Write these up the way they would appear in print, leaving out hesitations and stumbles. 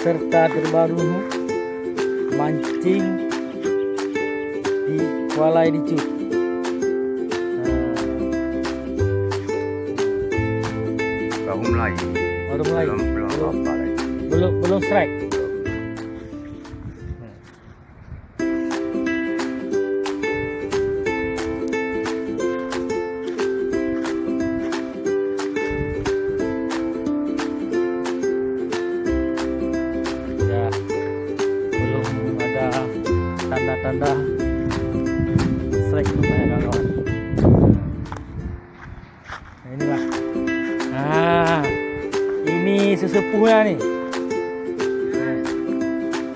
peserta terbaru mancing di Kuala Dicut. Baru mulai. Baru mulai. Belum apa lagi. Belum strike. Ya, belum ada tanda-tanda strike namanya kawan. Nah, inilah. Nah, ini sesepuhnya nih.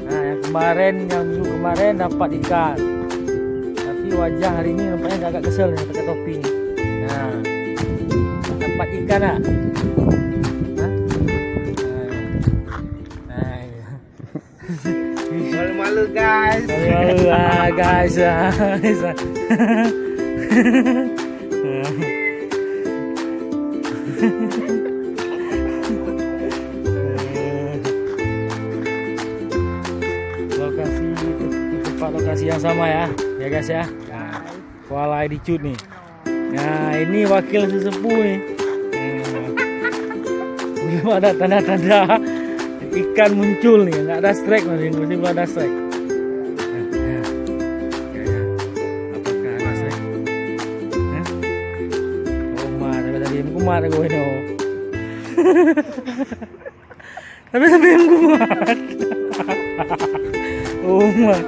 Nah, yang minggu kemarin dapat ikan. Tapi wajah hari ini nampaknya agak kesel nih pakai topi nih. Nah, dapat ikan ah. Hah? Nah, Malu-malu guys. malu guys. Lokasi yang sama ya guys ya. Kuala Dicut nih. Nah, ini wakil sesepuh nih. Belum ada tanda-tanda ikan muncul nih, nggak ada strike masih belum ada strike. Apakah ada strike? Oh mah, tapi kumat aku ini. Tapi kumat. Oh mah,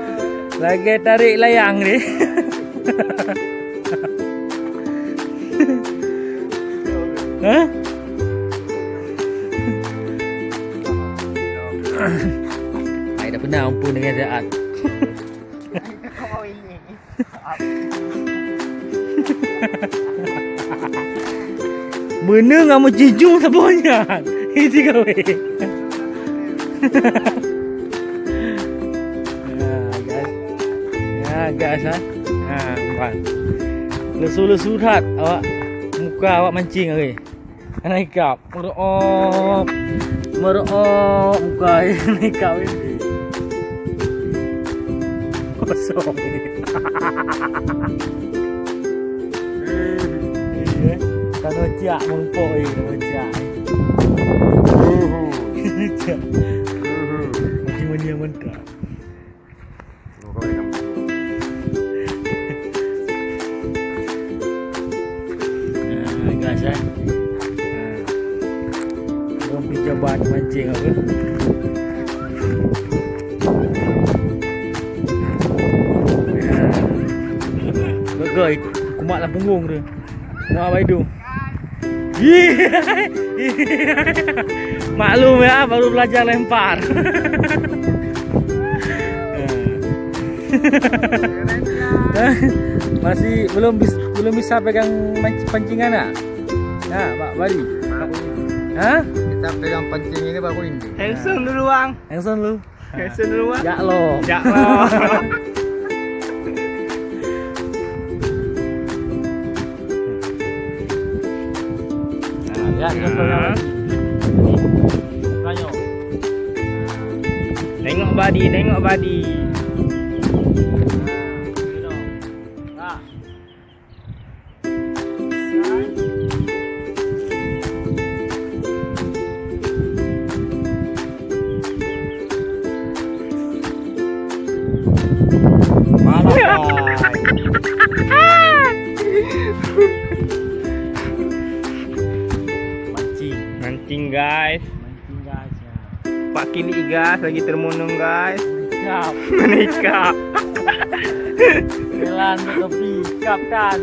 lagi tarik layang nih. Hah? Ay, dah pernah ampun dengan saat. Bener nggak mau jujur semuanya. Itu kau. Guys ha. Nah, lesu-lesu tat awak muka awak mancing oi. Naik kap. Merok muka naik kap ini. Kosong ini. Kan ojak mumpuk ini ojak. Mati yang mentah. Guys ya. Belum percobaan mancing apa. Begoy, kumat lah punggung tu. Nak apa hidung? Maklum ya, baru belajar lempar. Masih belum bisa pegang pancingan ah. Nah, Pak Bali. Hah? Kita pegang pancing ini baru ini. Handsome dulu bang. Handsome lu. Handsome dulu bang. Jak lo. Jak lo. Nah, lihat contohnya lagi. Bukannya. Tengok badi, tengok badi. Mancing guys. Ya. 4 kili igas lagi termunung guys. Kap. Menikah. Jalan ke tepi, kap kan.